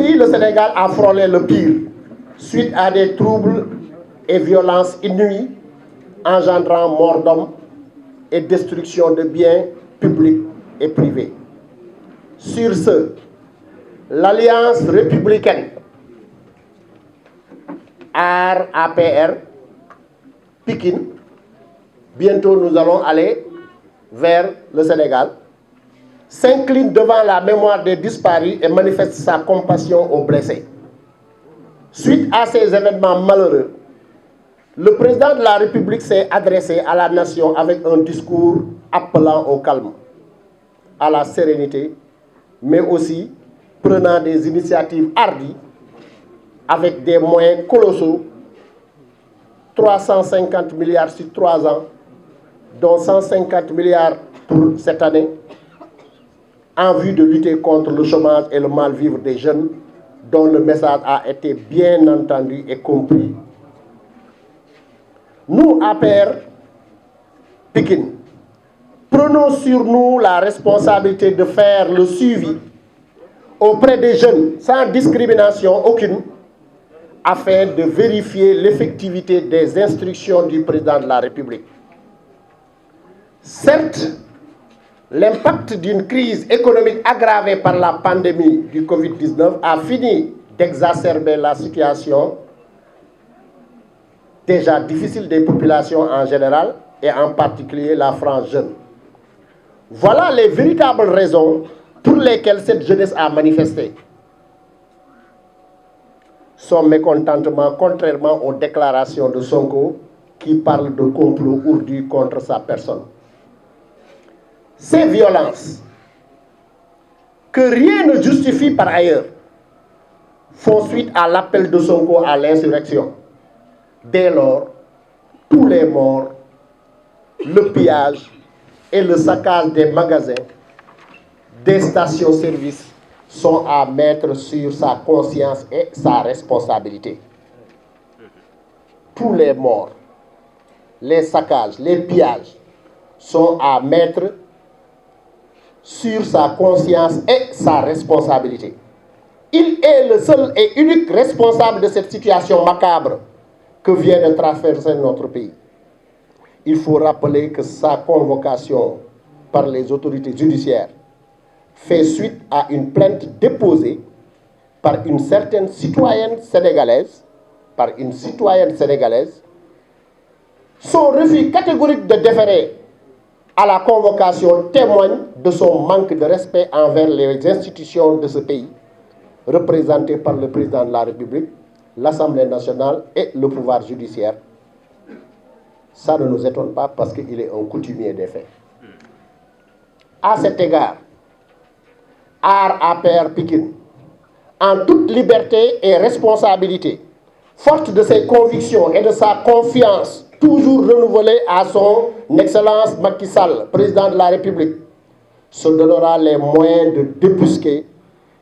pays, le Sénégal a frôlé le pire suite à des troubles et violences inouïes engendrant mort d'hommes et destruction de biens publics et privés. Sur ce, l'Alliance républicaine AR-APR Pikine, bientôt nous allons aller vers le Sénégal, s'incline devant la mémoire des disparus et manifeste sa compassion aux blessés. Suite à ces événements malheureux, le président de la République s'est adressé à la nation avec un discours appelant au calme, à la sérénité, mais aussi prenant des initiatives hardies avec des moyens colossaux, 350 milliards sur 3 ans, dont 150 milliards pour cette année, en vue de lutter contre le chômage et le mal-vivre des jeunes, dont le message a été bien entendu et compris. Nous, APR Pikine, prenons sur nous la responsabilité de faire le suivi auprès des jeunes, sans discrimination aucune, afin de vérifier l'effectivité des instructions du président de la République. Certes, l'impact d'une crise économique aggravée par la pandémie du Covid-19 a fini d'exacerber la situation déjà difficile des populations en général et en particulier la frange jeune. Voilà les véritables raisons pour lesquelles cette jeunesse a manifesté son mécontentement, contrairement aux déclarations de Sonko qui parlent de complot ourdu contre sa personne. Ces violences, que rien ne justifie par ailleurs, font suite à l'appel de Sonko à l'insurrection. Dès lors, tous les morts, le pillage et le saccage des magasins, des stations-service sont à mettre sur sa conscience et sa responsabilité. Tous les morts, les saccages, les pillages sont à mettre sur sa conscience et sa responsabilité. Il est le seul et unique responsable de cette situation macabre que vient de traverser notre pays. Il faut rappeler que sa convocation par les autorités judiciaires fait suite à une plainte déposée par une certaine citoyenne sénégalaise, Son refus catégorique de déférer à la convocation témoigne de son manque de respect envers les institutions de ce pays, représentées par le président de la République, l'Assemblée nationale et le pouvoir judiciaire. Ça ne nous étonne pas parce qu'il est un coutumier des faits. À cet égard, AR-APR Pikine, en toute liberté et responsabilité, forte de ses convictions et de sa confiance toujours renouvelée à son Excellence Macky Sall, président de la République, se donnera les moyens de débusquer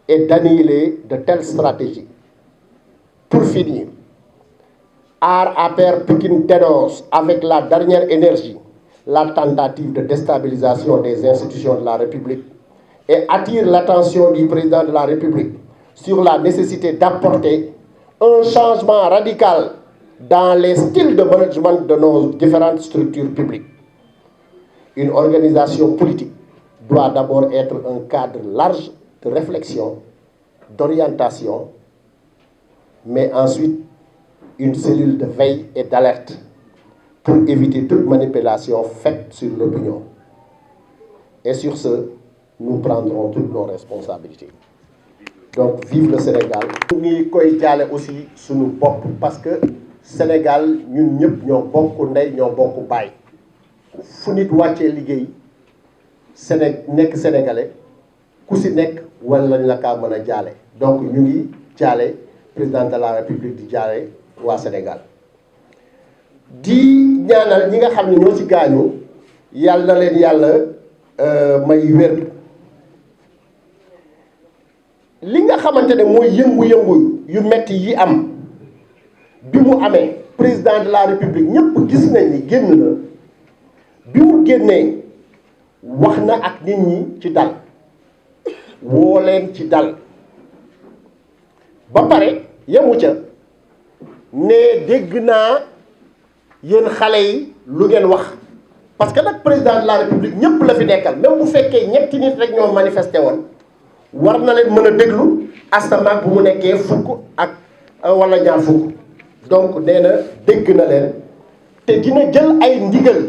et d'annihiler de telles stratégies. Pour finir, AR-APR Pikine dénonce avec la dernière énergie la tentative de déstabilisation des institutions de la République et attire l'attention du président de la République sur la nécessité d'apporter un changement radical dans les styles de management de nos différentes structures publiques. Une organisation politique doit d'abord être un cadre large de réflexion, d'orientation, mais ensuite une cellule de veille et d'alerte pour éviter toute manipulation faite sur l'opinion. Et sur ce, nous prendrons toutes nos responsabilités. Donc, vive le Sénégal. Nous koy jaale aussi sunu bopp parce que Sénégal ñun ñëpp ñoo bokk ndey ñoo bokk baay fu nit wàccee liggéey nekk sénégalais ku si nekk wala lañ la kaa mën a jaale. Donc ñu ngi jaale président de la République di jaale waa Sénégal di ñaanal ñi nga xam ne ñoo ci gaañu yàlla na leen yàlla may wér. li nga xamante ne mooy yëngu-yëngu yu metti yi am bi mu amee président de la République ñëpp gis nañ ni génn na bi mu génnee wax na ak nit ñi ci dal woo leen ci dal ba pare yemu ca ne dégg naa yéen xale yi lu ngeen wax parce que nag président de la république ñëpp la fi nekkal même bu fekkee ñetti nit rek ñoo manifesté woon war na leen mën a déglu astamaak bu mu nekkee fukk ak wala ñaar fukk donc nee na dégg na leen te dina jël ay ndigal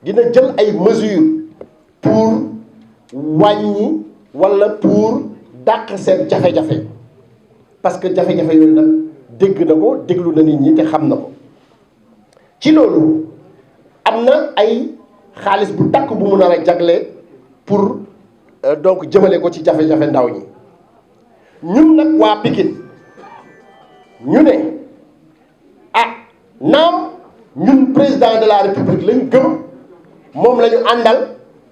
dina jël ay mesures pour wàññi wala pour dàq seen jafe-jafe parce que jafe-jafe yooyu nag dégg na ko déglu na nit ñi te xam na ko ci loolu am na ay xaalis bu takk bu mu nar a jagle pour donc jëmale ko ci jafe-jafe ndaw ñi ñun nag waa Pikine ñu ne naam ñun président de la république lañ gëm moom la ñu àndal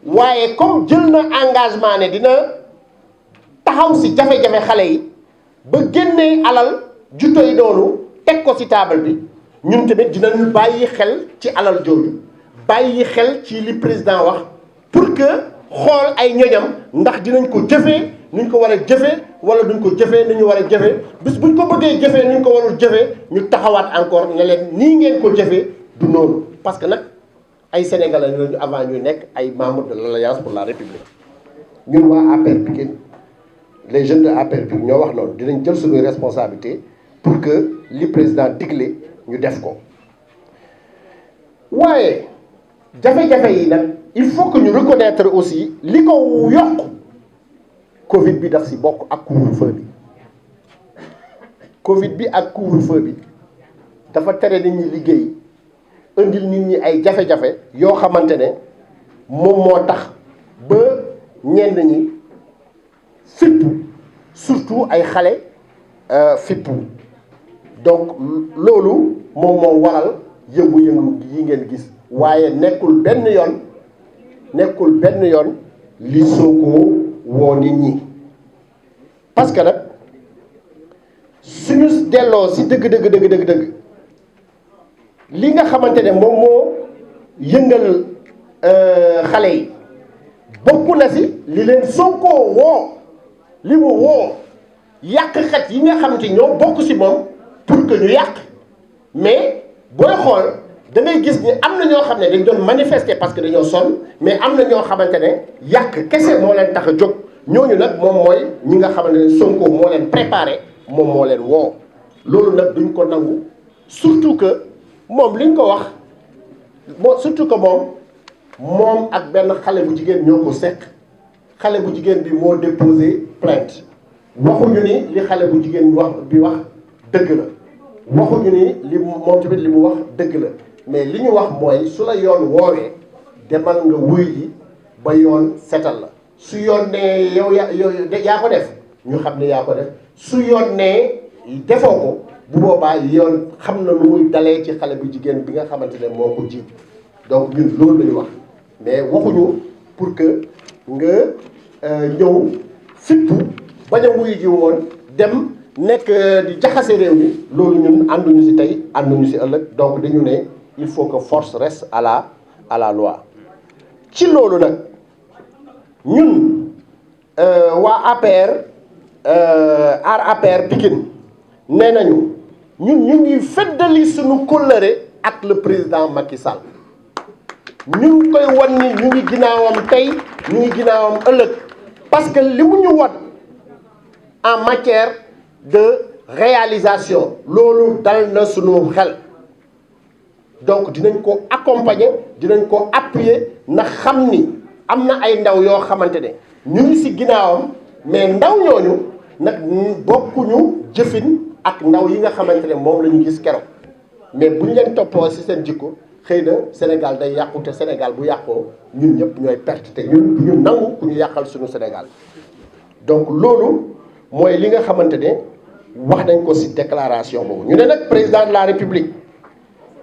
waaye comme jël na engagement ne dina taxaw si jafe-jafe xale yi ba génnee alal jutoy noonu teg ko ci table bi ñun tamit dinañu bàyyi xel ci alal jooju bàyyi xel ci li président wax pour que xool ay ñoñam ndax dinañ ko jëfee nuñ ko war a jëfee wala duñ ko jëfee ni ñu war a jëfee bis buñ ko bëggee jëfee ni ñu ko warul jëfee ñu taxawaat encore ne leen nii ngeen ko jëfee du noonu parce que nag ay sénégalais lañu avant ñuy nekk ay membres de l'Alliance pour la République ñun waa APR Pikine les jeunes de APR Pikine ñoo wax loolu dinañ jël suñuy responsabilité pour que li président digle ñu def ko waaye jafe-jafe yi nag il faut que ñu reconnaître aussi li ko yokk Covid bi daf si bokk ak couvre-feu bi Covid bi ak couvre-feu bi dafa tere nit ñi liggéey indil nit ñi ay jafe-jafe yoo xamante ne moom moo tax ba ñenn ñi fippu surtout ay xale fippu donc loolu moom moo waral yëngu-yëngu yi ngeen gis waaye nekkul benn yoon li Sonko woo nit ñi parce que nag suñu delloo si dëgg li nga xamante ne moom moo yëngal xale yi bokk na si li leen Sonko woo li mu woo yàqkat yi nga xamante ñoo bokk si moom pour que ñu yàq mais booy xool da ngay gis ni am na ñoo xam ne dañ doon manifester parce que dañoo sonn mais am na ñoo xamante ne yàq kese moo leen tax a jóg ñooñu nag moom mooy ñi nga xamante ne Sonko moo leen préparé moom moo leen woo loolu nag duñ ko nangu surtout que moom liñ ko wax surtout que moom ak benn xale bu jigéen ñoo ko seq xale bu jigéen bi moo déposé plainte waxuñu ni li xale bu jigéen wax dëgg la waxuñu ni li moom tamit li mu wax dëgg la mais li ñu wax mooy su la yoon woowee demal nga wuy yi ba yoon setal la su yoon ne yow yaa ko def ñu xam ne yaa ko def su yoon ne defoo ko bu boobaa yoon xam na lu muy dalee ci xale bu jigéen bi nga xamante ne moo ko jiit donc ñun loolu la ñu wax mais waxuñu pour que nga ñëw fippu bañ a wuyu ji woon dem nekk di jaxase réew mi loolu ñun ànduñu si tey ànduñu si ëllëg donc dañu ne il faut que force reste à la loi ci loolu nag ñun waa APR aar APR Pikine nee nañu ñun ñu ngi feddali suñu kóllëre ak le président Macky Sall ñu ngi koy wan ni ñu ngi ginnaawam tey ñu ngi ginnaawam ëllëg parce que li mu ñu wan en matière de réalisation loolu dal na suñu xel donc dinañ ko accompagner dinañ ko appuyer na xam ni am na ay ndaw yoo xamante ne ñu ngi ci ginnaawam mais ndaw ñooñu nag bokkuñu jëfin ak ndaw yi nga xamante ne moom la ñu gis keroog mais buñ leen toppoo ci seen jikko xëy na Sénégal day yàqu te Sénégal bu yàqoo ñun ñëpp ñooy perte te ñun nangu ku ñu yàqal suñu Sénégal donc loolu mooy li nga xamante ne wax nañ ko ci déclaration boobu ñu ne nag président de la République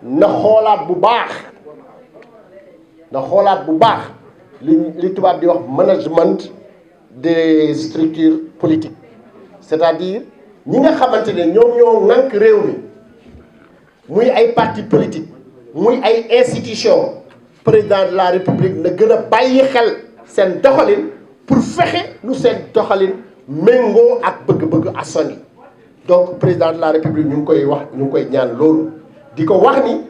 na xoolaat bu baax li tubaab di wax management des structures politiques c'est-à-dire ñi nga xamante ne ñoom ñoo ŋànk réew mi muy ay parti politique muy ay institution président de la République na gën a bàyyi xel seen doxalin pour fexe nu seen doxalin méngoo ak bëgg-bëgg askan yi donc président de la république ñu ngi koy wax ñu ngi koy ñaan loolu di ko wax ni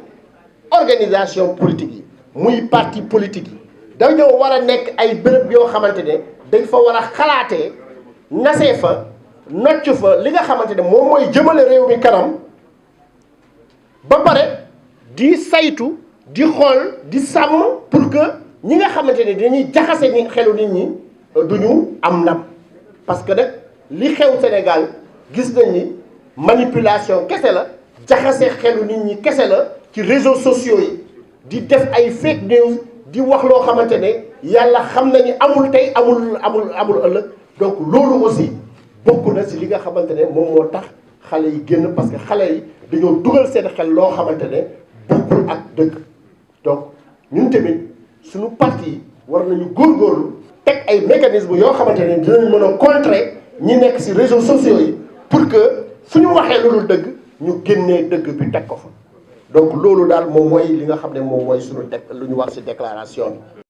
organisation politique yi muy parti politique yi dañoo war a nekk ay béréb yoo xamante ne dañ fa war a xalaatee nasee fa nocc fa li nga xamante ne moom mooy jëmale réew mi kanam ba pare di saytu di xool di sàmm pour que ñi nga xamante ne dañuy jaxase ni xelu nit ñi duñu am ndam parce que nag li xew Sénégal gis nañ ni manipulation kese la jaxase xelu nit ñi kese la ci réseaux sociaux yi di def ay fake news di wax loo xamante ne yàlla xam na ni amul tey amul ëllëg donc loolu aussi bokk na si li nga xamante ne moom moo tax xale yi génn parce que xale yi dañoo dugal seen xel loo xamante ne bokkul ak dëgg donc ñun tamit suñu parti yi war nañu góorgóorlu teg ay mécanismes yoo xamante ne dinañ mën a contrer ñi nekk si réseaux sociaux yi pour que suñu waxee lu dul dëgg ñu génnee dëgg bi teg ko fa donc loolu daal moom mooy li nga xam ne moom mooy suñu lu ñu wax si déclaration bi